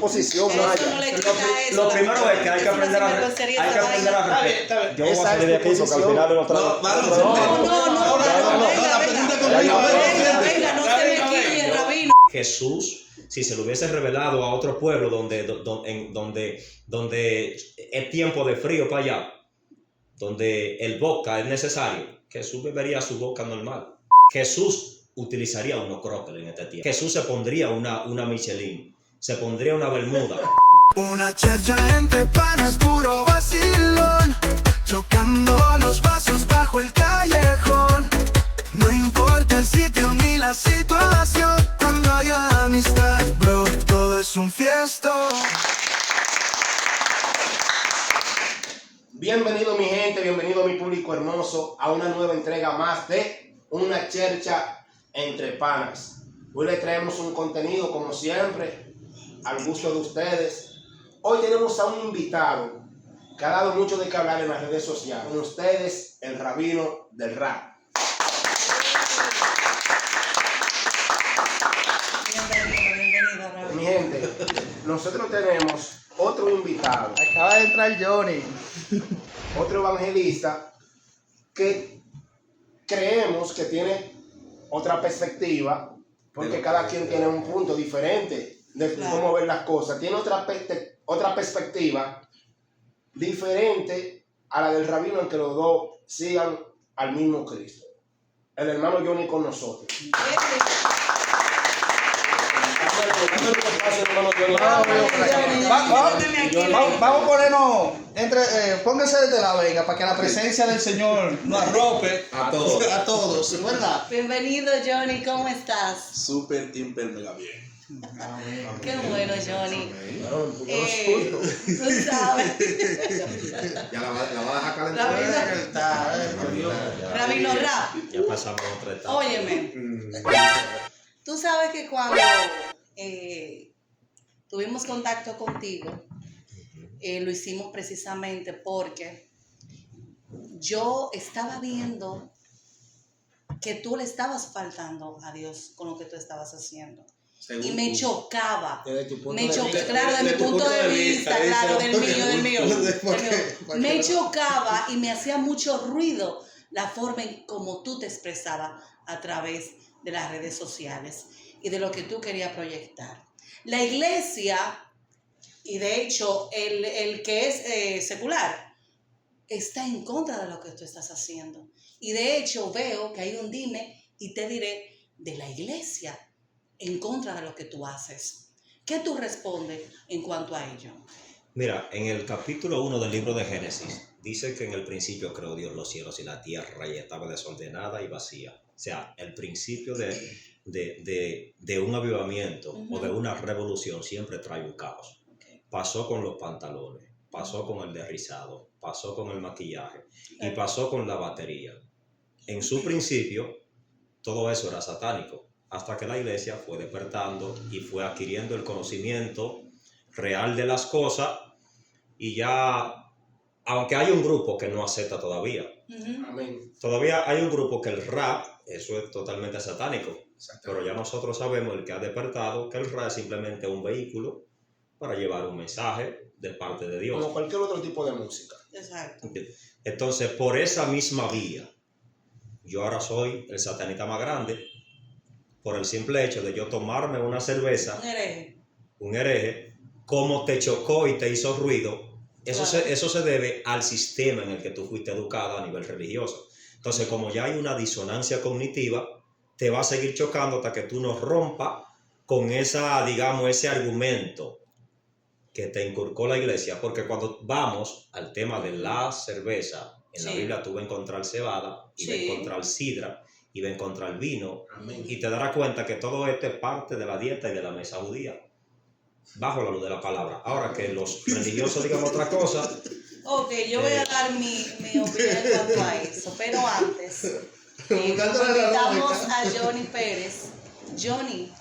posición, Eso Maya. no le quita eso. Lo primero es que hay que aprender a respetar. Yo voy a salir de aquí porque al final no trago. Venga, no se me quille, Rabino. Jesús, si se lo hubiese revelado a otro pueblo donde es tiempo de frío para allá, donde el vodka es necesario, Jesús bebería su vodka normal. Jesús utilizaría unos cróqueles en este tiempo. Jesús se pondría una Michelin, se pondría una bermuda. Una chacha entre panas, puro vacilón, chocando los vasos bajo el callejón. No importa el sitio ni la situación, cuando haya amistad, bro, todo es un fiestón. Bienvenido mi gente, bienvenido mi público hermoso a una nueva entrega más de Una Chercha Entre Panas. Hoy les traemos un contenido como siempre al gusto de ustedes. Hoy tenemos a un invitado que ha dado mucho de qué hablar en las redes sociales. Con ustedes, el Rabino del Rap. Bienvenido, Rabino. Mi gente, nosotros tenemos otro invitado, Acaba de entrar Johnny. otro evangelista que creemos que tiene otra perspectiva, porque cada quien tiene un punto diferente de cómo ver las cosas. Tiene otra perspectiva diferente a la del Rabino, en que los dos sigan al mismo Cristo. El hermano Johnny con nosotros. Vamos a ponernos póngase desde la venga para que la presencia del Señor nos arrope a todos, ¿verdad? Bienvenido, Johnny, ¿cómo estás? Súper, hiper, mega bien. Qué bueno, Johnny. Tú sabes. Ya la va a dejar calentar. Rabino Rap. Ya pasamos a otra etapa. Óyeme, tú sabes que cuando tuvimos contacto contigo, lo hicimos precisamente porque yo estaba viendo que tú le estabas faltando a Dios con lo que tú estabas haciendo. Y me chocaba. Claro, de mi punto de vista, claro, del mío. Me chocaba y me hacía mucho ruido la forma en cómo tú te expresabas a través de las redes sociales y de lo que tú querías proyectar. La iglesia, y de hecho el que es secular, está en contra de lo que tú estás haciendo. Y de hecho veo que hay un dime y te diré de la iglesia en contra de lo que tú haces. ¿Qué tú respondes en cuanto a ello? Mira, en el capítulo 1 del libro de Génesis, dice que en el principio creó Dios los cielos y la tierra y estaba desordenada y vacía. O sea, el principio de un avivamiento o de una revolución siempre trae un caos. Pasó con los pantalones, pasó con el derrizado, pasó con el maquillaje y pasó con la batería. En su principio, todo eso era satánico, hasta que la iglesia fue despertando y fue adquiriendo el conocimiento real de las cosas, y ya, aunque hay un grupo que no acepta todavía, Amén. todavía hay un grupo que el rap, eso es totalmente satánico, pero ya nosotros sabemos, el que ha despertado, que el rap es simplemente un vehículo para llevar un mensaje de parte de Dios. Como cualquier otro tipo de música. Exacto. Entonces, por esa misma vía, yo ahora soy el satanista más grande, por el simple hecho de yo tomarme una cerveza, un hereje, como te chocó y te hizo ruido, eso se debe al sistema en el que tú fuiste educado a nivel religioso. Entonces, como ya hay una disonancia cognitiva, te va a seguir chocando hasta que tú no rompas con esa, digamos, ese argumento que te inculcó la iglesia, porque cuando vamos al tema de la cerveza, en la Biblia tú vas a encontrar cebada, y vas a encontrar sidra, y vas a encontrar vino. Amén. Y te darás cuenta que todo esto es parte de la dieta y de la mesa judía, bajo la luz de la palabra. Ahora que los religiosos digan otra cosa. Ok, yo voy a dar mi opinión en cuanto a eso, pero antes invitamos a Johnny Pérez. Johnny,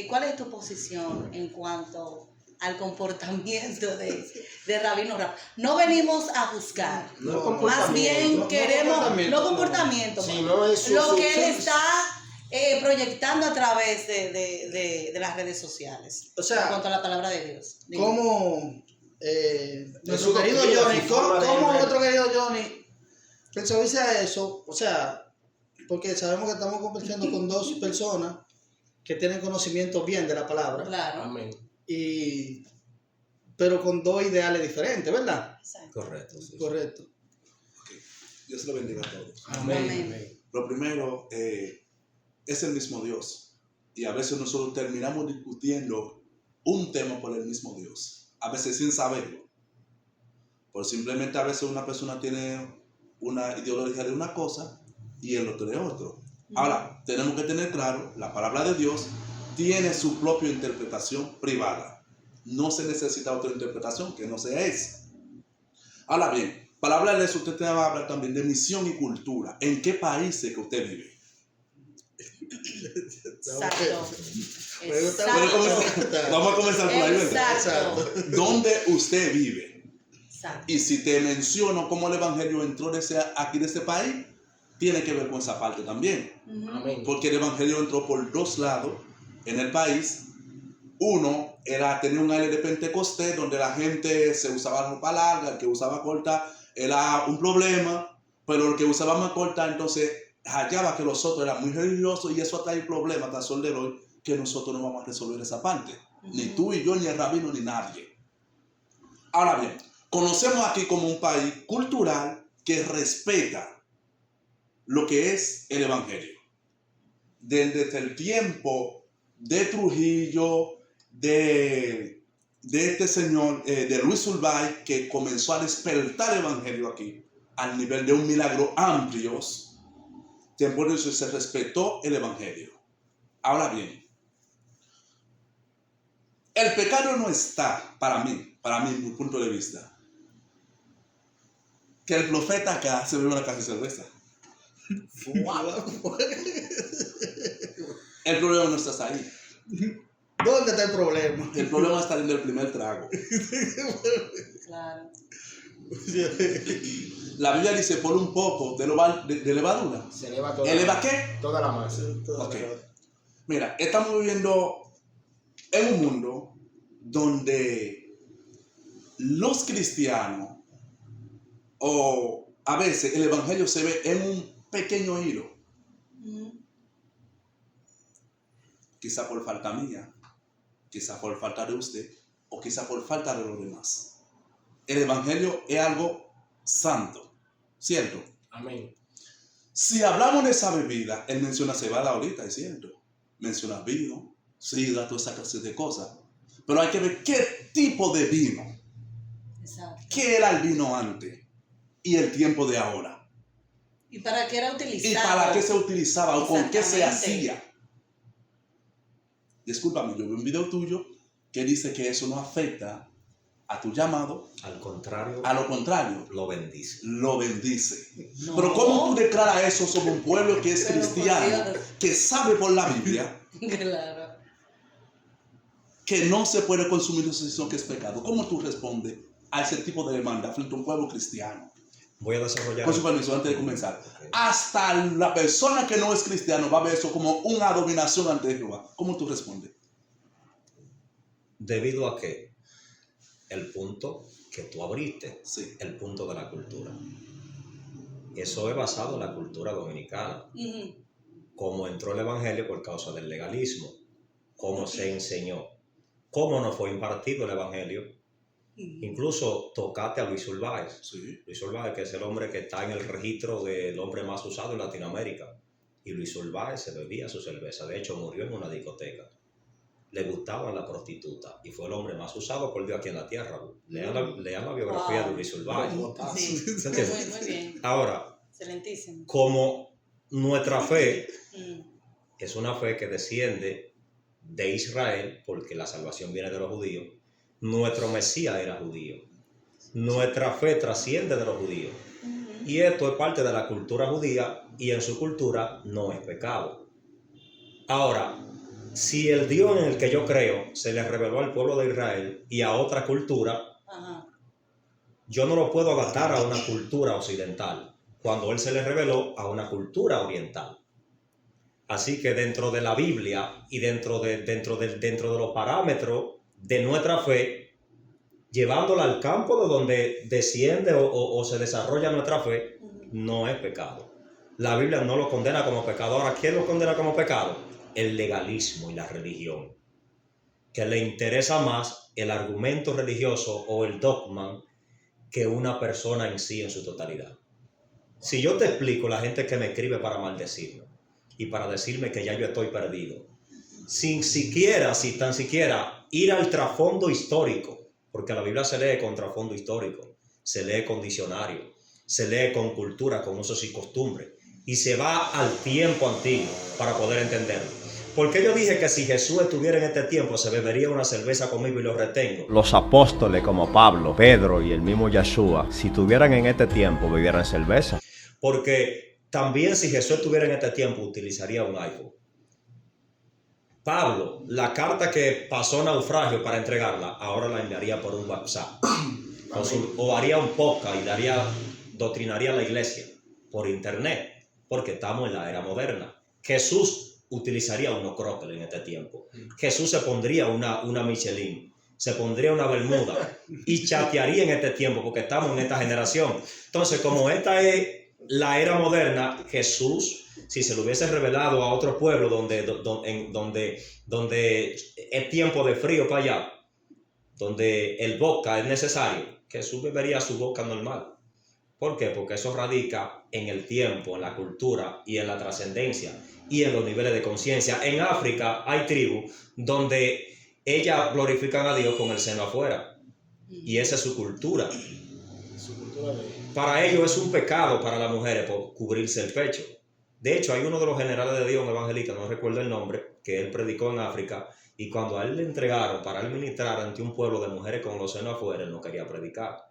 ¿cuál es tu posición en cuanto al comportamiento de Rabino Rap? No venimos a juzgar, más bien queremos, no comportamiento, sino lo que él está proyectando a través de las redes sociales. O sea, en cuanto a la palabra de Dios. Dime. ¿Cómo nuestro su querido doctrina, Johnny, su forma de cómo ver. nuestro querido Johnny pensó a eso? O sea, porque sabemos que estamos conversando con dos personas que tienen conocimiento bien de la palabra, Claro. Amén. pero con dos ideales diferentes, ¿verdad? Exacto. Correcto. Sí. Correcto. Dios lo bendiga a todos. Amén. Amén. Amén. Lo primero, es el mismo Dios. Y a veces nosotros terminamos discutiendo un tema por el mismo Dios. A veces sin saberlo. Por simplemente a veces una persona tiene una ideología de una cosa y el otro de otro. Ahora, tenemos que tener claro, la palabra de Dios tiene su propia interpretación privada. No se necesita otra interpretación que no sea esa. Ahora bien, para hablar de eso, usted te va a hablar también de misión y cultura. ¿En qué países que usted vive? Exacto. Vamos a comenzar por ahí, ¿verdad? Exacto. ¿Dónde usted vive? Exacto. Y si te menciono cómo el evangelio entró aquí de ese país, tiene que ver con esa parte también. Ujú. Amén. Porque el evangelio entró por dos lados en el país. Uno era tener un aire de Pentecostés donde la gente se usaba ropa larga, el que usaba corta era un problema, pero el que usaba más corta entonces hallaba que los otros eran muy religiosos y eso trae problemas hasta el sol de hoy que nosotros no vamos a resolver esa parte. Ni tú y yo, ni el rabino, ni nadie. Ahora bien, conocemos aquí como un país cultural que respeta lo que es el evangelio. Desde el tiempo de Trujillo, de este señor, de Luis Urbay, que comenzó a despertar el evangelio aquí, al nivel de un milagro amplio, tiempo de eso se respetó el evangelio. Ahora bien, el pecado no está, para mí, mi punto de vista, que el profeta acá se bebe una caja de cerveza. El problema no está ahí. ¿Dónde está el problema? El problema está en el primer trago. Claro. La Biblia dice, por un poco de levadura. Se eleva toda, ¿Eleva qué? toda la masa. Ok. Mira, estamos viviendo en un mundo donde los cristianos, o a veces el evangelio se ve en un pequeño hilo. Ujú. Quizá por falta mía, quizá por falta de usted, o quizá por falta de los demás. El evangelio es algo santo, ¿cierto? Amén. Si hablamos de esa bebida, él menciona cebada ahorita, es cierto. Menciona vino, sidra, toda esa clase de cosas. Pero hay que ver qué tipo de vino. Exacto. ¿Qué era el vino antes? Y el tiempo de ahora. ¿Y para qué era utilizado? ¿Y para qué se utilizaba o con qué se Exactamente. hacía? Discúlpame, yo vi un video tuyo que dice que eso no afecta a tu llamado. Al contrario, A lo contrario, lo bendice. lo bendice. No. Pero ¿cómo tú declaras eso sobre un pueblo que es Pero por cristiano, Dios. que sabe por la Biblia Claro. que no se puede consumir eso que es pecado? ¿Cómo tú respondes a ese tipo de demanda frente a un pueblo cristiano? Voy a desarrollar. Con su permiso, antes de comenzar. Ok. Hasta la persona que no es cristiano va a ver eso como una dominación ante Jehová. ¿Cómo tú respondes? ¿Debido a qué? El punto que tú abriste, Sí. el punto de la cultura. Eso es basado en la cultura dominicana. Ujú. Cómo entró el evangelio por causa del legalismo, cómo se enseñó, cómo no fue impartido el evangelio. Incluso tocaste a Luis Urbáez. Sí. Luis Urbáez, que es el hombre que está en el registro del hombre más usado en Latinoamérica. Y Luis Urbáez se bebía su cerveza. De hecho, murió en una discoteca. Le gustaba la prostituta. Y fue el hombre más usado por Dios aquí en la tierra. Lean la biografía Wow. de Luis Urbáez. Sí. ¿Se Muy, entiende? muy bien. Ahora, Excelentísimo. como nuestra fe Mm. es una fe que desciende de Israel, porque la salvación viene de los judíos, nuestro Mesías era judío. Nuestra fe trasciende de los judíos. Ujú. Y esto es parte de la cultura judía y en su cultura no es pecado. Ahora, si el Dios en el que yo creo se le reveló al pueblo de Israel y a otra cultura, Ajá. yo no lo puedo adaptar a una cultura occidental cuando Él se le reveló a una cultura oriental. Así que dentro de la Biblia y dentro de los parámetros de nuestra fe, llevándola al campo de donde desciende o se desarrolla nuestra fe, no es pecado. La Biblia no lo condena como pecado. Ahora, ¿quién lo condena como pecado? El legalismo y la religión, que le interesa más el argumento religioso o el dogma que una persona en sí en su totalidad. Si yo te explico la gente que me escribe para maldecirme y para decirme que ya yo estoy perdido, sin tan siquiera ir al trasfondo histórico, porque la Biblia se lee con trasfondo histórico, se lee con diccionario, se lee con cultura, con usos y costumbres, y se va al tiempo antiguo para poder entenderlo. Porque yo dije que si Jesús estuviera en este tiempo se bebería una cerveza conmigo y lo retengo. Los apóstoles como Pablo, Pedro y el mismo Yeshua, si estuvieran en este tiempo, bebieran cerveza. Porque también si Jesús estuviera en este tiempo utilizaría un iPhone. Pablo, la carta que pasó naufragio para entregarla, ahora la enviaría por un WhatsApp. O haría un podcast y doctrinaría a la iglesia por internet, porque estamos en la era moderna. Jesús utilizaría un Ocrópolis en este tiempo. Jesús se pondría una Michelin, se pondría una bermuda y chatearía en este tiempo, porque estamos en esta generación. Entonces, como esta es la era moderna, Jesús, si se lo hubiese revelado a otro pueblo donde es tiempo de frío para allá, donde el vodka es necesario, Jesús bebería su vodka normal. ¿Por qué? Porque eso radica en el tiempo, en la cultura y en la trascendencia y en los niveles de conciencia. En África hay tribus donde ellas glorifican a Dios con el seno afuera, y esa es su cultura. Para ellos es un pecado para las mujeres por cubrirse el pecho. De hecho, hay uno de los generales de Dios, un evangelista, no recuerdo el nombre, que él predicó en África, y cuando a él le entregaron para él ministrar ante un pueblo de mujeres con los senos afuera, él no quería predicar.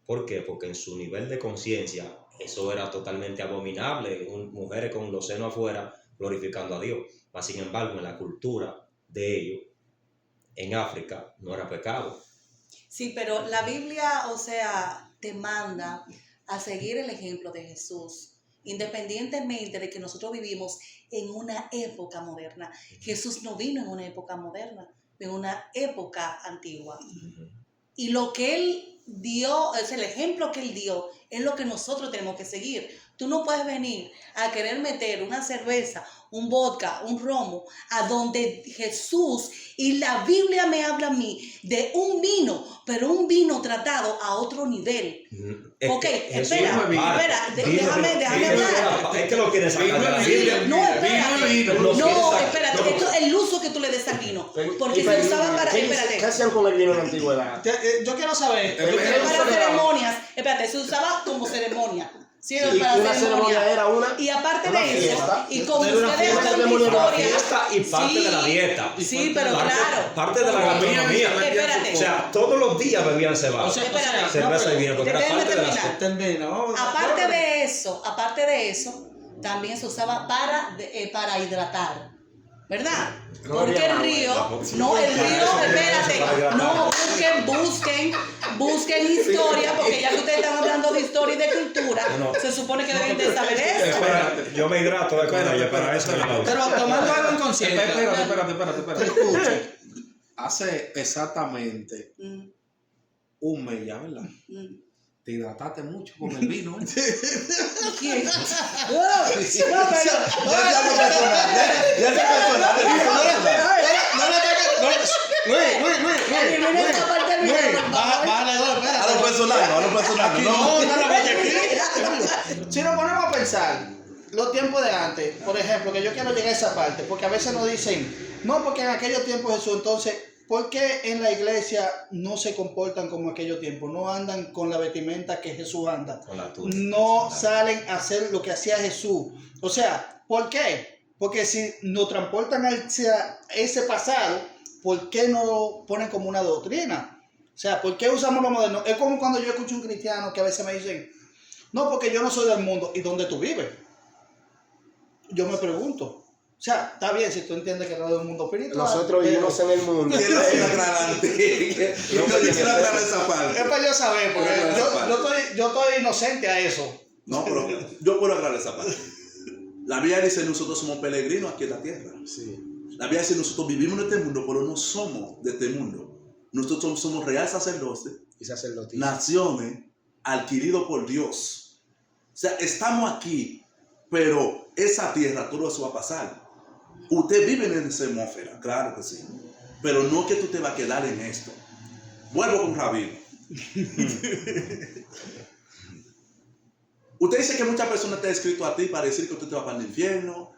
¿Por qué? Porque en su nivel de conciencia eso era totalmente abominable, mujeres con los senos afuera glorificando a Dios. Mas, sin embargo, en la cultura de ellos, en África, no era pecado. Sí, pero la Biblia, o sea, te manda a seguir el ejemplo de Jesús, independientemente de que nosotros vivimos en una época moderna. Jesús no vino en una época moderna, en una época antigua. Y lo que Él dio, es el ejemplo que Él dio, es lo que nosotros tenemos que seguir. Tú no puedes venir a querer meter una cerveza, un vodka, un romo, a donde Jesús y la Biblia me habla a mí de un vino, pero un vino tratado a otro nivel. Ok, espera, déjame hablar. Es que lo quieres sacar de la Biblia. No, espérate, esto es el uso que tú le des al vino, porque se usaba para, espérate. ¿Qué hacían con el vino en la antigüedad? Yo quiero saber. Para ceremonias, espérate, se usaba como ceremonia. Sí, y para una ceremonia era y aparte una de fiesta, eso, y como era una ustedes fiesta hablan de de historia, fiesta y parte de la dieta. Sí, pero claro. Parte de la gastronomía. Espérate. O sea, todos los días bebían cebada. Espérate. Cerveza y vino, porque era parte de la... Termino. Aparte de eso, también se usaba para hidratar. ¿Verdad? Porque el río, espérate, no, busquen historia, porque ya que ustedes están hablando de historia y de cultura, se supone que deben de saber eso. Espérate, yo me hidrato de comer, para eso. Pero tomando algo en conciencia. Espérate. Escuche. Hace exactamente un mes ya, ¿verdad? Te hidrataste mucho con el vino, ¿eh? ¿Quién? A lo personal. Si nos ponemos a pensar, los tiempos de antes, por ejemplo, que yo quiero llegar a esa parte, porque a veces nos dicen, no, porque en aquellos tiempos Jesús, entonces, ¿por qué en la iglesia no se comportan como en aquellos tiempos? No andan con la vestimenta que Jesús anda. No salen a hacer lo que hacía Jesús. O sea, ¿por qué? Porque si nos transportan hacia ese pasado, ¿por qué no lo ponen como una doctrina? O sea, ¿por qué usamos lo moderno? Es como cuando yo escucho a un cristiano que a veces me dicen, no, porque yo no soy del mundo. ¿Y dónde tú vives? Yo me pregunto. O sea, está bien si tú entiendes que no es del mundo espiritual. Nosotros vivimos en el mundo. Quiero aclarar esa parte. Es para yo saber, porque yo estoy inocente a eso. No, pero yo puedo aclarar esa parte. La Biblia dice nosotros somos peregrinos aquí en la tierra. Sí. La Biblia dice nosotros vivimos en este mundo, pero no somos de este mundo. Nosotros somos real sacerdotes, Y sacerdotes. naciones adquiridos por Dios. O sea, estamos aquí, pero esa tierra, todo eso va a pasar. Usted vive en esa atmósfera, claro que sí. Pero no que tú te vas a quedar en esto. Vuelvo con Rabino. Usted dice que muchas personas te han escrito a ti para decir que usted te va para el infierno,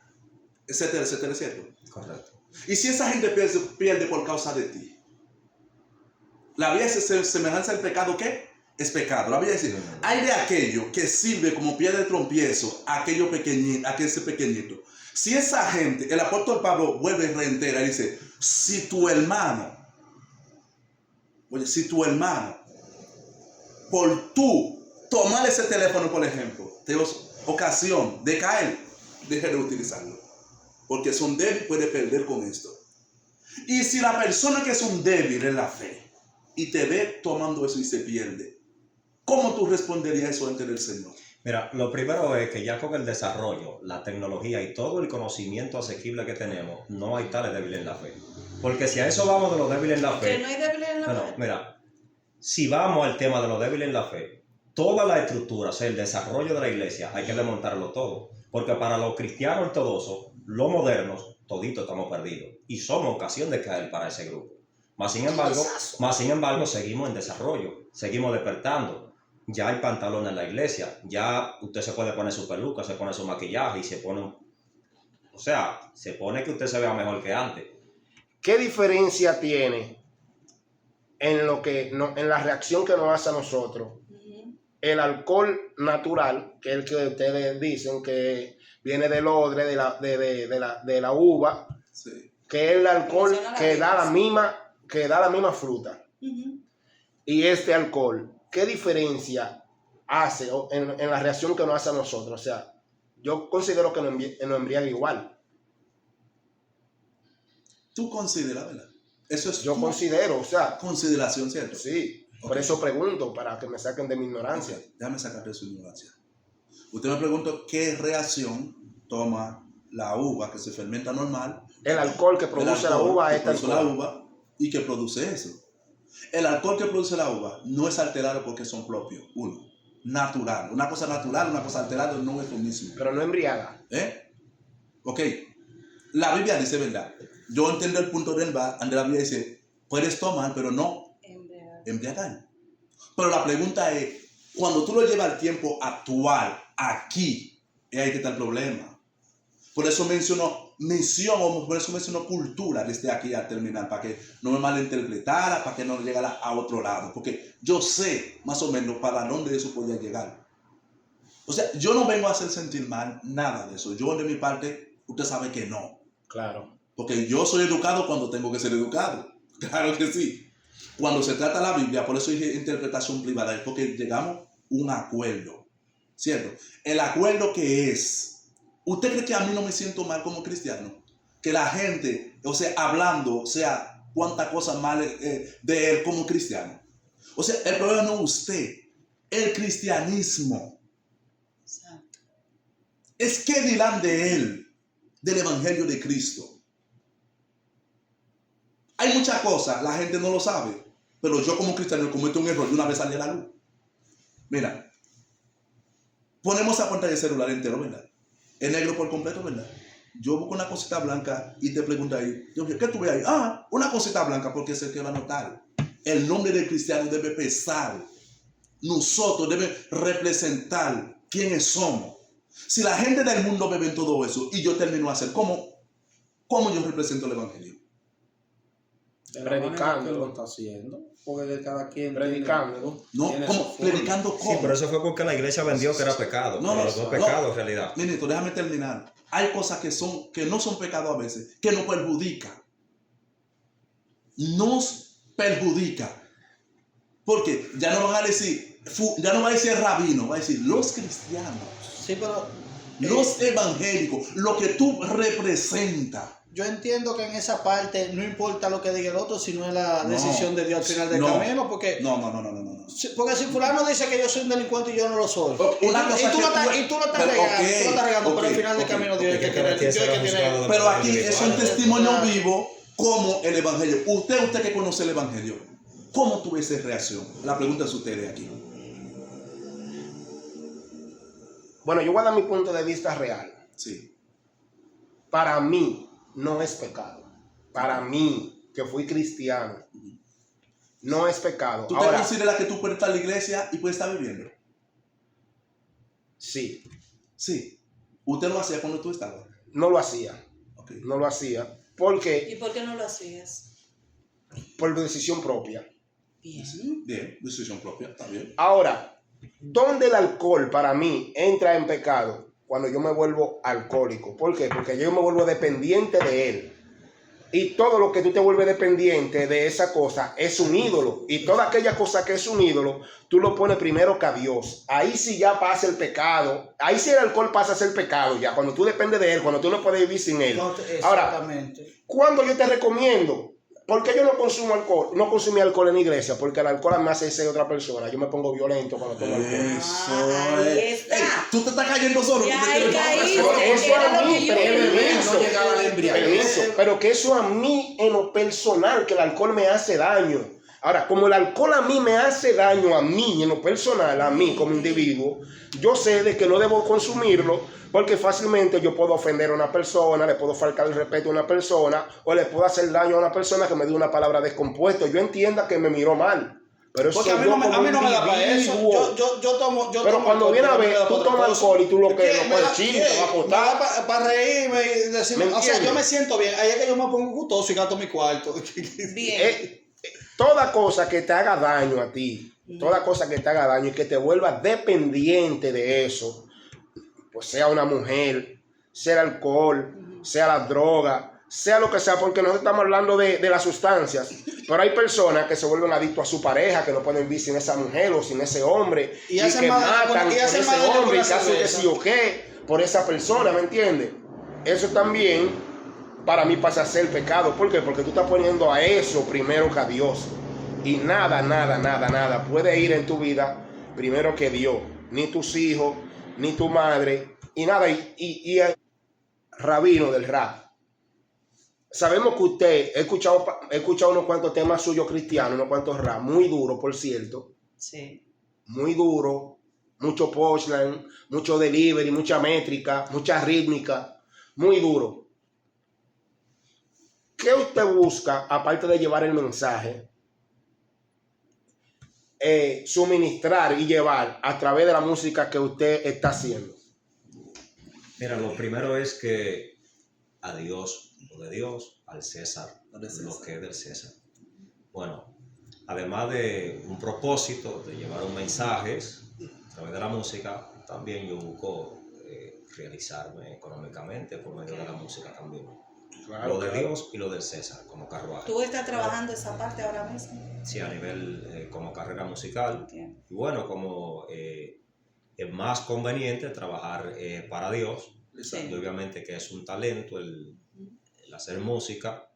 etcétera, etcétera, ¿cierto? Correcto. Y si esa gente pierde por causa de ti, la Biblia dice semejanza al pecado, ¿qué? Es pecado. La Biblia dice, hay de aquello que sirve como piedra de tropiezo a aquello pequeñito, a ese pequeñito. Si esa gente, el apóstol Pablo vuelve y reitera y dice, si tu hermano, por tú tomar ese teléfono, por ejemplo, te ocasión de caer, deje de utilizarlo. Porque son débiles, puede perder con esto. Y si la persona que es un débil en la fe y te ve tomando eso y se pierde, ¿cómo tú responderías eso ante el Señor? Mira, lo primero es que ya con el desarrollo, la tecnología y todo el conocimiento asequible que tenemos, no hay tales débiles en la fe. Porque si a eso vamos de los débiles en la fe... Que no hay débiles en la fe. Mira, si vamos al tema de los débiles en la fe, toda la estructura, o sea, el desarrollo de la iglesia, hay que desmontarlo todo. Porque para los cristianos ortodoxos, los modernos, toditos estamos perdidos. Y somos ocasión de caer para ese grupo. Más sin embargo, seguimos en desarrollo, seguimos despertando. Ya hay pantalones en la iglesia, ya usted se puede poner su peluca, se pone su maquillaje y se pone... O sea, se pone que usted se vea mejor que antes. ¿Qué diferencia tiene en la reacción que nos hace a nosotros el alcohol natural, que es el que ustedes dicen que viene del odre, de la uva, Sí. que es el alcohol que da la misma fruta? Y este alcohol, ¿qué diferencia hace en la reacción que nos hace a nosotros? O sea, yo considero que nos embriaga igual. ¿Tú consideras, verdad? Eso es Yo considero, o sea, consideración, ¿cierto? sí, por Ok. eso pregunto, para que me saquen de mi ignorancia. Ok, déjame sacarte de su ignorancia. Usted me preguntó qué reacción toma la uva que se fermenta normal. El alcohol que produce la uva es produce la uva y que produce eso. El alcohol que produce la uva no es alterado porque son propios. Uno, natural. Una cosa natural, una cosa alterada no es lo mismo. pero no embriaga. Ok. La Biblia dice, ¿verdad? Yo entiendo el punto de la Biblia dice, puedes tomar, pero no embriagar. Pero la pregunta es, cuando tú lo llevas al tiempo actual, aquí, es ahí que está el problema. Por eso menciono misión, o por eso menciono cultura desde aquí al terminar, para que no me malinterpretara, para que no llegara a otro lado. Porque yo sé más o menos para dónde eso podía llegar. O sea, yo no vengo a hacer sentir mal nada de eso. Yo de mi parte, usted sabe que no. Claro. Porque yo soy educado cuando tengo que ser educado. Claro que sí. Cuando se trata la Biblia, por eso dije interpretación privada, es porque llegamos a un acuerdo. ¿Cierto? El acuerdo que es, ¿usted cree que a mí no me siento mal como cristiano? Que la gente, o sea, hablando, o sea, cuánta cosa mal de él como cristiano. O sea, el problema no es usted, el cristianismo. Exacto. Es que dirán de él, del evangelio de Cristo. Hay muchas cosas, la gente no lo sabe, pero yo como cristiano cometo un error de una vez salí a la luz. Mira, ponemos a pantalla de celular entero, ¿verdad? Es negro por completo, ¿verdad? Yo busco una cosita blanca y te pregunto ahí, yo dije, ¿qué tú ves ahí? Ah, una cosita blanca, porque se te va a notar. El nombre del cristiano debe pesar. Nosotros debemos representar quiénes somos. Si la gente del mundo bebe todo eso y yo termino a hacer, ¿cómo yo represento el evangelio? Predicando. Que lo está haciendo, porque de cada quien Predicando. No, tiene ¿cómo? su forma. Predicando Sí, cómo. pero eso fue porque la iglesia vendió que era pecado. No, pero no, no es pecado en realidad. Ministro, déjame terminar. Hay cosas que no son pecado a veces, que nos perjudican. Nos perjudica. Porque ya no van a decir, ya no va a decir rabino, va a decir los cristianos, Sí, pero los evangélicos, lo que tú representas. yo entiendo que en esa parte no importa lo que diga el otro, sino es la decisión de Dios al final del camino, porque... No. Porque si fulano dice que yo soy un delincuente y yo no lo soy, y tú lo estás regando, pero al final del camino Dios es que tiene... Pero aquí es un testimonio vivo como el Evangelio. Usted que conoce el Evangelio, ¿cómo tuve esa reacción? La pregunta es ustedes aquí. Bueno, yo voy a dar mi punto de vista real. Sí. Para mí no es pecado. Para mí, que fui cristiano, no es pecado. ¿Tú te consideras que tú puedes estar en la iglesia y puedes estar viviendo? Sí. Sí. ¿Usted lo hacía cuando tú estabas? No lo hacía. Okay. No lo hacía. Porque... ¿Y por qué no lo hacías? Por decisión propia. Bien, decisión propia, está bien. Ahora, ¿dónde el alcohol para mí entra en pecado? Cuando yo me vuelvo alcohólico. ¿Por qué? Porque yo me vuelvo dependiente de él. Y todo lo que tú te vuelves dependiente de esa cosa es un ídolo. Y toda aquella cosa que es un ídolo, tú lo pones primero que a Dios. Ahí sí ya pasa el pecado. Ahí sí el alcohol pasa a ser pecado ya. Cuando tú dependes de él, cuando tú no puedes vivir sin él. Ahora, ¿cuándo yo te recomiendo? ¿Por qué yo no consumo alcohol? No consumí alcohol en la iglesia, porque el alcohol me hace ser otra persona. Yo me pongo violento cuando tomo alcohol. Eso es. Ey, tú te estás cayendo solo. Pero que eso a mí en lo personal, que el alcohol me hace daño. Ahora, como el alcohol a mí me hace daño, a mí en lo personal, a mí como individuo, yo sé de que no debo consumirlo, porque fácilmente yo puedo ofender a una persona, le puedo faltar el respeto a una persona, o le puedo hacer daño a una persona que me dio una palabra descompuesta. Yo entienda que me miró mal, pero eso porque a mí no me da para eso. Yo tomo. Pero cuando viene a ver, tú tomas alcohol y tú lo que no puedes chile, te va a costar. Para reírme y decirme, o sea, yo me siento bien. Ahí es que yo me pongo gustoso y gasto mi cuarto. Bien. Toda cosa que te haga daño a ti, toda cosa que te haga daño y que te vuelva dependiente de eso, pues sea una mujer, sea el alcohol, sea la droga, sea lo que sea, porque no estamos hablando de las sustancias, pero hay personas que se vuelven adictos a su pareja, que no pueden vivir sin esa mujer o sin ese hombre, y que matan por ese hombre y que hacen que sí o qué por esa persona, ¿me entiendes? Eso también para mí pasa a ser pecado. ¿Por qué? Porque tú estás poniendo a eso primero que a Dios, y nada puede ir en tu vida primero que Dios, ni tus hijos, ni tu madre, y nada, y el rabino del rap. Sabemos que usted, he escuchado unos cuantos temas suyos cristianos, unos cuantos rap, muy duro, por cierto. Sí. Muy duro, mucho punchline, mucho delivery, mucha métrica, mucha rítmica, muy duro. ¿Qué usted busca, aparte de llevar el mensaje? Suministrar y llevar a través de la música que usted está haciendo. Mira, lo primero es que a Dios lo de Dios, al César lo que es del César. Bueno, además de un propósito de llevar un mensaje a través de la música, también yo busco realizarme económicamente por medio de la música también. Claro, lo de Dios y lo del César como carruaje. ¿Tú estás trabajando esa parte ahora mismo? Sí, a nivel como carrera musical. Okay. Y bueno, como es más conveniente trabajar para Dios, sí. Y obviamente que es un talento el hacer música.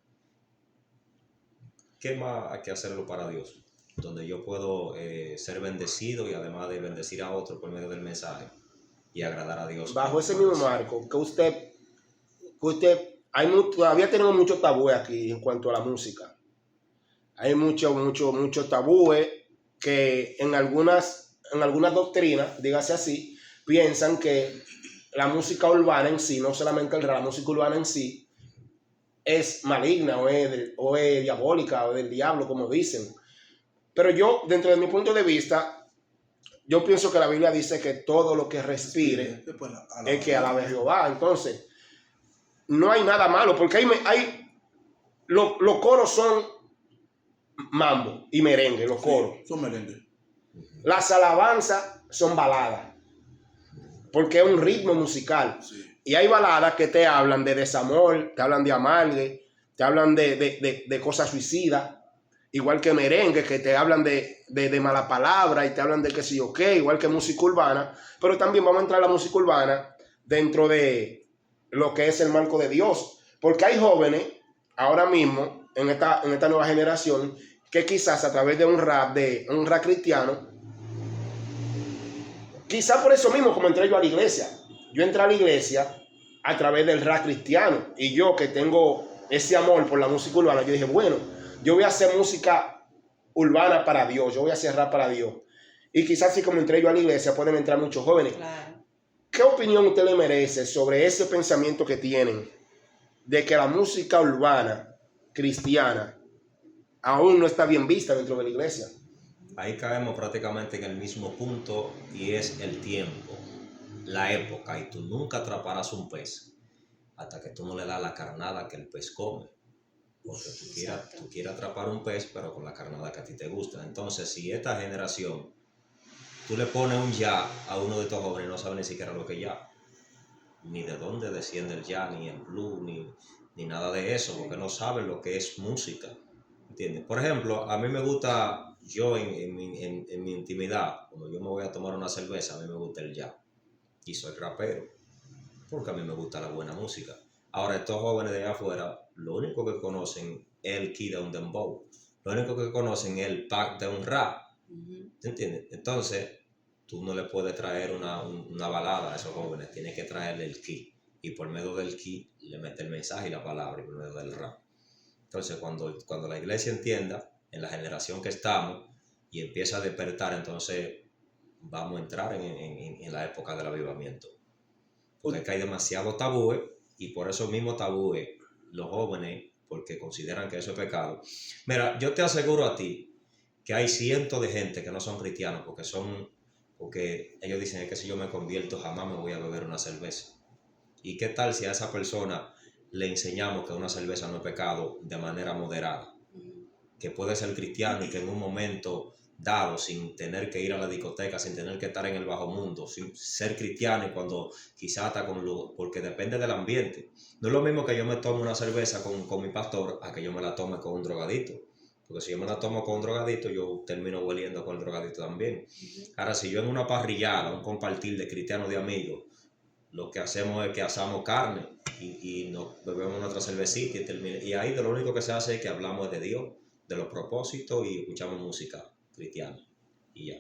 ¿Qué más hay que hacerlo para Dios? Donde yo puedo ser bendecido y además de bendecir a otro por medio del mensaje y agradar a Dios. Bajo ese mismo marco, que usted todavía tenemos muchos tabúes aquí en cuanto a la música. Hay muchos tabúes que en algunas doctrinas, dígase así, piensan que la música urbana en sí, no solamente la música urbana en sí, es maligna o es diabólica o del diablo, como dicen. Pero yo, dentro de mi punto de vista, yo pienso que la Biblia dice que todo lo que respire es que alabe a Jehová. Entonces, no hay nada malo, porque los coros son mambo y merengue, los coros. Sí, son merengue. Las alabanzas son baladas, porque es un ritmo musical. Sí. Y hay baladas que te hablan de desamor, te hablan de amargue, te hablan de cosas suicidas, igual que merengue, que te hablan de mala palabra y te hablan de que sí o qué, igual que música urbana. Pero también vamos a entrar a la música urbana dentro de lo que es el marco de Dios, Porque hay jóvenes ahora mismo, en esta nueva generación, que quizás a través de un rap cristiano, quizás por eso mismo como entré yo a la iglesia. Yo entré a la iglesia a través del rap cristiano. Y yo que tengo ese amor por la música urbana, yo dije, bueno, yo voy a hacer música urbana para Dios, yo voy a hacer rap para Dios. Y quizás así como entré yo a la iglesia, pueden entrar muchos jóvenes. Claro. ¿Qué opinión usted le merece sobre ese pensamiento que tienen de que la música urbana cristiana aún no está bien vista dentro de la iglesia? Ahí caemos prácticamente en el mismo punto y es el tiempo, la época, y tú nunca atraparás un pez hasta que tú no le das la carnada que el pez come. Porque tú quieres atrapar un pez, pero con la carnada que a ti te gusta. Entonces, si esta generación, tú le pones un ya a uno de estos jóvenes, no sabe ni siquiera lo que es ya, ni de dónde desciende el ya, ni el blues, ni nada de eso, porque no saben lo que es música. ¿Entiendes? Por ejemplo, a mí me gusta, yo en mi intimidad, cuando yo me voy a tomar una cerveza, a mí me gusta el jazz. Y soy rapero, porque a mí me gusta la buena música. Ahora, estos jóvenes de allá afuera, lo único que conocen es el key de un dembow. Lo único que conocen es el pack de un rap. ¿Entiendes? Entonces, tú no le puedes traer una balada a esos jóvenes. Tienes que traerle el key. Y por medio del key, le mete el mensaje y la palabra, y por medio del rap. Entonces, cuando la iglesia entienda, en la generación que estamos, y empieza a despertar, entonces vamos a entrar en la época del avivamiento. Porque es que hay demasiados tabúes, y por esos mismos tabúes, los jóvenes, porque consideran que eso es pecado. Mira, yo te aseguro a ti que hay cientos de gente que no son cristianos, porque ellos dicen que si yo me convierto jamás me voy a beber una cerveza. ¿Y qué tal si a esa persona le enseñamos que una cerveza no es pecado de manera moderada? Que puede ser cristiano y que en un momento dado, sin tener que ir a la discoteca, sin tener que estar en el bajo mundo, sin ser cristiano, y cuando quizás está porque depende del ambiente. No es lo mismo que yo me tome una cerveza con mi pastor a que yo me la tome con un drogadito. Porque si yo me la tomo con un drogadito, yo termino hueliendo con el drogadito también. Ahora, si yo en una parrillada, un compartir de cristianos de amigos, lo que hacemos es que asamos carne y nos bebemos nuestra cervecita y ahí de lo único que se hace es que hablamos de Dios, de los propósitos, y escuchamos música cristiana y ya.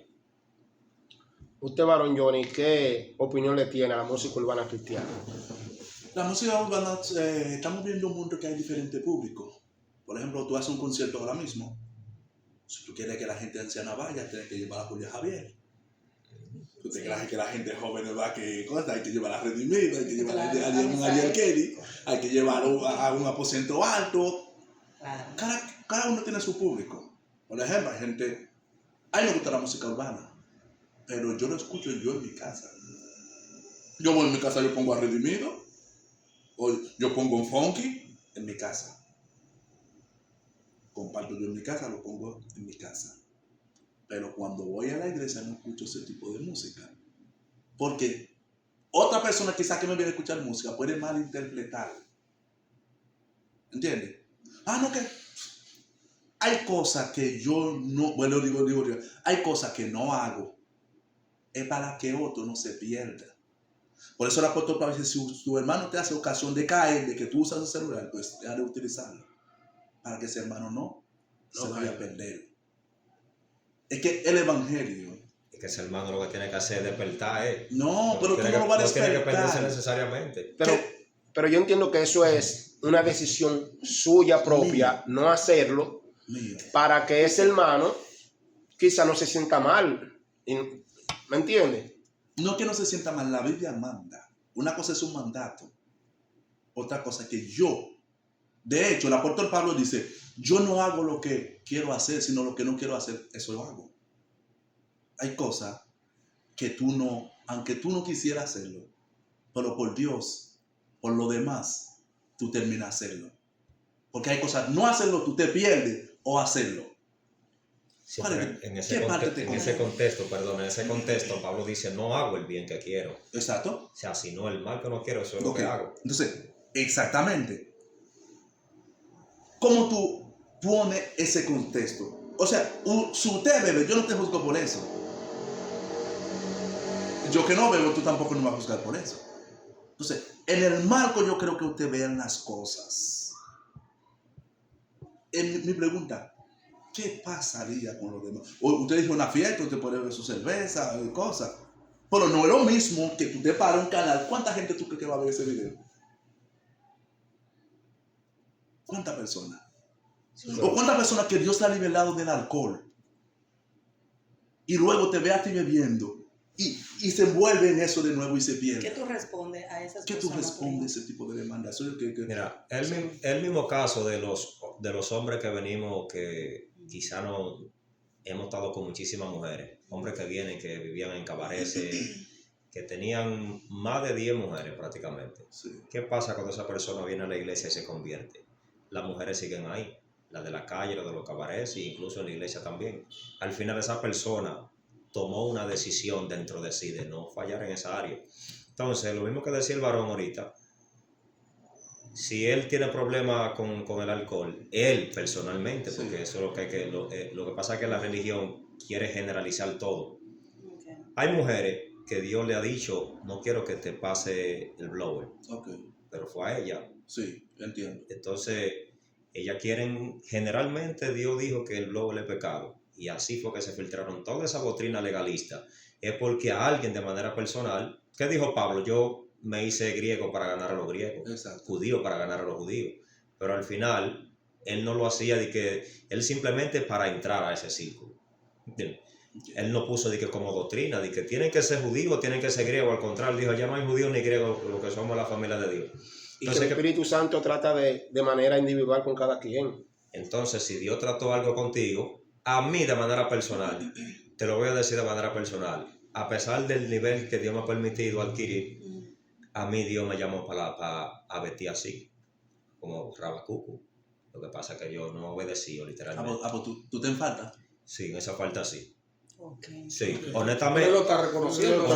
Usted, varón Johnny, ¿qué opinión le tiene a la música urbana cristiana? La música urbana, estamos viendo un mundo que hay diferentes públicos. Por ejemplo, tú haces un concierto ahora mismo. Si tú quieres que la gente anciana vaya, tienes que llevar a Julia Javier. Tú te crees que la gente joven va que cosa, hay que llevar a Redimido, hay que llevar a Ariel Kelly, hay que llevar a un aposento alto. Cada uno tiene su público. Por ejemplo, hay gente, a mí me gusta la música urbana, pero yo lo escucho yo en mi casa. Yo voy en mi casa, yo pongo a Redimido, o yo pongo un funky en mi casa. Comparto yo en mi casa, lo pongo en mi casa. Pero cuando voy a la iglesia no escucho ese tipo de música. Porque otra persona quizás que me viene a escuchar música puede malinterpretar. ¿Entiendes? No, que hay cosas que yo no, bueno, digo, hay cosas que no hago. Es para que otro no se pierda. Por eso el apóstol Pablo dice, si tu hermano te hace ocasión de caer, de que tú usas el celular, pues deja de utilizarlo. Para que ese hermano no se vaya a perder. Es que el evangelio. Es que ese hermano lo que tiene que hacer es despertar. No, pero tú no lo vas a despertar. No tiene que perderse necesariamente. Pero yo entiendo que eso es una decisión suya propia, no hacerlo, para que ese hermano quizá no se sienta mal. ¿Me entiendes? No que no se sienta mal, la Biblia manda. Una cosa es un mandato. Otra cosa es que yo. De hecho, el apóstol Pablo dice, yo no hago lo que quiero hacer, sino lo que no quiero hacer, eso lo hago. Hay cosas que tú no, aunque tú no quisieras hacerlo, pero por Dios, por lo demás, tú terminas hacerlo. Porque hay cosas, no hacerlo, tú te pierdes, o hacerlo. Sí, en ese contexto, Pablo dice, no hago el bien que quiero. Exacto. O sea, si no el mal que no quiero, eso es lo que hago. Entonces, exactamente. ¿Cómo tú pones ese contexto? O sea, si usted bebe, yo no te juzgo por eso. Yo que no bebo, tú tampoco no me vas a juzgar por eso. Entonces, en el marco yo creo que ustedes vean las cosas. Mi pregunta, ¿qué pasaría con los demás? O usted dice una fiesta, usted puede ver su cerveza, cosas. Pero no es lo mismo que tú te pares un canal. ¿Cuánta gente tú crees que va a ver ese video? ¿Cuántas personas? ¿O cuántas personas que Dios le ha liberado del alcohol? Y luego te ve a ti bebiendo. Y se envuelve en eso de nuevo y se pierde. ¿Qué tú respondes a esas ¿Qué personas? tú respondes a ese tipo de demandas? Eso es que... Mira, el mismo caso de los hombres que venimos, que quizá no hemos estado con muchísimas mujeres, hombres que vienen, que vivían en cabarets, que tenían más de 10 mujeres prácticamente. Sí. ¿Qué pasa cuando esa persona viene a la iglesia y se convierte? Las mujeres siguen ahí, las de la calle, las de los cabarets e incluso en la iglesia también. Al final esa persona tomó una decisión dentro de sí de no fallar en esa área. Entonces, lo mismo que decía el varón ahorita, si él tiene problemas con el alcohol, él personalmente, porque sí, eso es lo que lo que pasa es que la religión quiere generalizar todo. Okay. Hay mujeres que Dios le ha dicho, no quiero que te pase el blower, okay, pero fue a ella. Sí, entiendo. Entonces, ellas quieren, generalmente Dios dijo que el blower es pecado, y así fue que se filtraron toda esa doctrina legalista. Es porque a alguien de manera personal, ¿qué dijo Pablo? Yo me hice griego para ganar a los griegos, exacto, judío para ganar a los judíos, pero al final él no lo hacía de que él simplemente para entrar a ese círculo. Él no puso de que como doctrina, de que tienen que ser judíos, tienen que ser griegos, al contrario, dijo ya no hay judíos ni griegos, lo que somos la familia de Dios. Y entonces, que el Espíritu Santo trata de manera individual con cada quien. Entonces, si Dios trató algo contigo, a mí de manera personal, te lo voy a decir de manera personal, a pesar del nivel que Dios me ha permitido adquirir, a mí Dios me llamó para vestir así, como Rabacucu. Lo que pasa es que yo no obedecí literalmente. Pues ¿tú te enfaltas? Sí, en esa falta sí. Okay. Sí, honestamente. Él lo está reconociendo.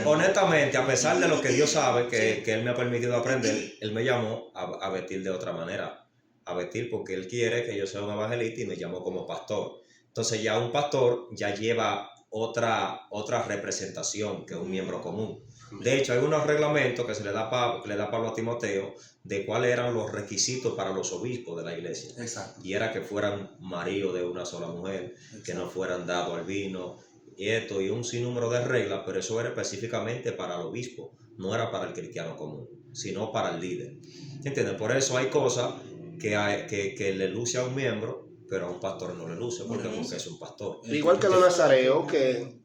Honestamente, a pesar de lo que Dios sabe que Él me ha permitido aprender, Él me llamó a vestir de otra manera. A vestir porque Él quiere que yo sea un evangelista y me llamó como pastor. Entonces ya un pastor ya lleva otra representación que un miembro común. De hecho, hay unos reglamentos que le da Pablo a Timoteo de cuáles eran los requisitos para los obispos de la iglesia. Exacto. Y era que fueran maridos de una sola mujer, exacto, que no fueran dados al vino, y un sinnúmero de reglas, pero eso era específicamente para el obispo, no era para el cristiano común, sino para el líder. ¿Entiendes? Por eso hay cosas que le luce a un miembro, pero a un pastor no le luce, porque es un pastor. Igual que los nazareos, que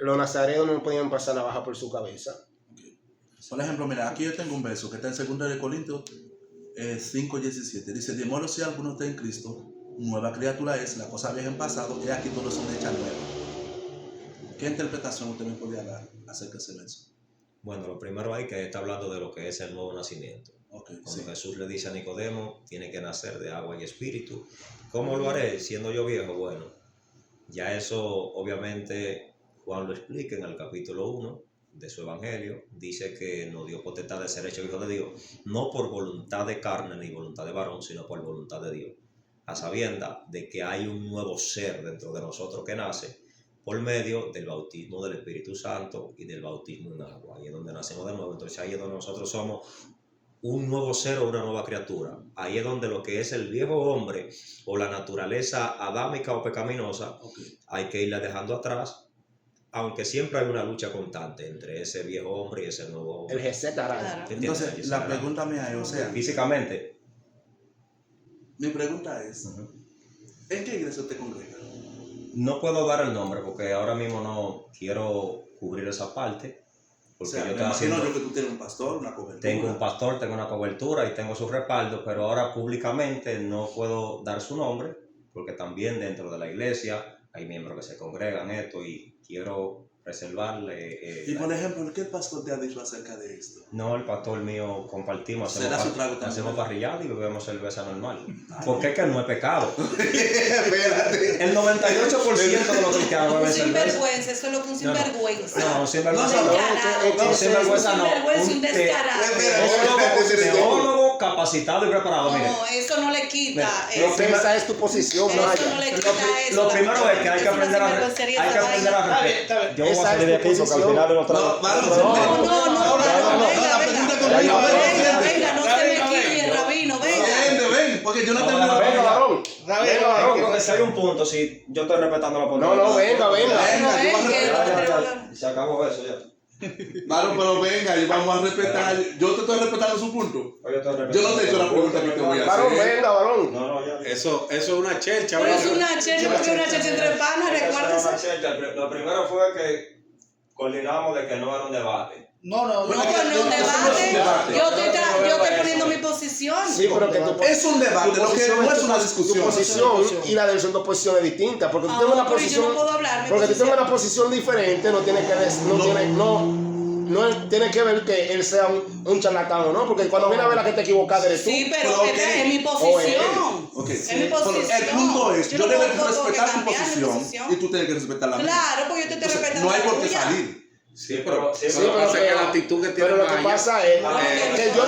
los nazareos no podían pasar navaja por su cabeza. Okay. Por ejemplo, mira, aquí yo tengo un verso que está en 2 Corintios 5:17. Dice, de modo si alguno está en Cristo, nueva criatura es, la cosa vieja en pasado, y aquí todos son hechas nuevas. ¿Qué interpretación usted me podría dar acerca de ese verso? Bueno, lo primero hay que estar hablando de lo que es el nuevo nacimiento. Okay, cuando sí, Jesús le dice a Nicodemo, tiene que nacer de agua y espíritu. ¿Cómo lo haré siendo yo viejo? Bueno, ya eso obviamente Juan lo explica en el capítulo 1 de su evangelio. Dice que nos dio potestad de ser hechos hijos de Dios, no por voluntad de carne ni voluntad de varón, sino por voluntad de Dios. A sabienda de que hay un nuevo ser dentro de nosotros que nace por medio del bautismo del Espíritu Santo y del bautismo en agua. Ahí es donde nacemos de nuevo. Entonces ahí es donde nosotros somos un nuevo ser o una nueva criatura. Ahí es donde lo que es el viejo hombre o la naturaleza adámica o pecaminosa, okay, hay que irla dejando atrás, aunque siempre hay una lucha constante entre ese viejo hombre y ese nuevo hombre. El Gesed Hará. Entonces, la pregunta mía es, o sea, físicamente. Mi pregunta es, ¿en qué iglesia usted congrega? No puedo dar el nombre porque ahora mismo no quiero cubrir esa parte. Porque o sea, yo me imagino yo que tú tienes un pastor, una cobertura. Tengo un pastor, tengo una cobertura y tengo su respaldo, pero ahora públicamente no puedo dar su nombre porque también dentro de la iglesia hay miembros que se congregan esto y quiero reservarle. Y por ejemplo, ¿qué pastor te ha dicho acerca de esto? No, el pastor mío compartimos, hacemos parrillada y bebemos cerveza normal. Porque es que no es pecado. el 98% de los cristianos Un beben cerveza. sinvergüenza, eso es lo que un sinvergüenza. No, un sinvergüenza No, no. Descarado. Un sinvergüenza no. Sinvergüenza, un Un descarado. teólogo capacitado y preparado. Mire, No, eso no le quita. Mira, Eso, Esa es tu posición, eso Maya. no le quita eso. lo primero es que hay que una aprender a sinvergüencería hay que esa aprender a vaina. respetar. Yo voy a Esa salir de es tu aquí porque al posición. final no traigo. No, varón, No, la pregunta conmigo, venga, no se me quille, rabino, venga. ven, porque yo no tengo Venga, Venga, varón. Rabino, varón. Porque si hay un punto, si yo estoy respetando la postura. No, venga. Venga, yo voy a Ya, se acabó eso ya. Varón, pero venga, y vamos a respetar. Yo te estoy respetando su punto. Yo no te he hecho la pregunta que te voy a Varón, hacer. venga, varón. No, ya. Eso es una chelcha, Pero ¿verdad? es una chercha, porque una chercha entre panas, recuérdese. Lo primero fue que coordinamos de que no era un debate. No, No, pues no Eso no es un debate. debate. Yo estoy poniendo mi posición. Sí, pero que tu Es un debate, tu lo que posición no es tu una pos- discusión. Tu posición y la de él son dos posiciones distintas. Porque tú Ah, tienes una pero yo posición. no puedo hablar, mi Porque tú tienes posición. una posición diferente, no tiene que no tiene que ver que él sea un charlatán o no. Porque cuando viene a ver a que te equivocaste eres tú. Sí, pero Pero, esta ok. es mi posición. Ok, Es sí. mi Pero posición. el punto es, yo no debo puedo respetar tu cambiar mi posición y tú tienes que respetar la mía. Claro, porque yo te estoy Entonces, respetando no hay la por qué tuya. salir. Sí, pero Sí, Sí, pero pasa que la actitud que tiene pero lo que Maya, pasa es que yo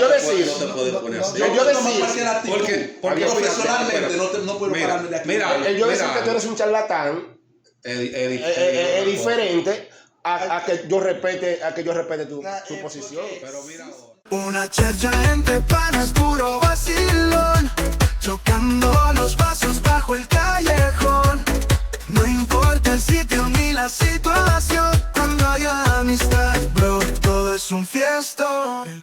decir, no te puedes poner así. yo Yo decir- decir, cualquier actitud, porque profesionalmente no puedo Mira, pararme de aquí. mira, el yo decir mira, que tú eres un charlatán es diferente a que yo respete tu posición. Pero mira ahora. Una chercha entre panas, puro vacilón, chocando los vasos bajo el callejón. No importa el sitio ni la situación, cuando haya amistad, bro, todo es un fiestón.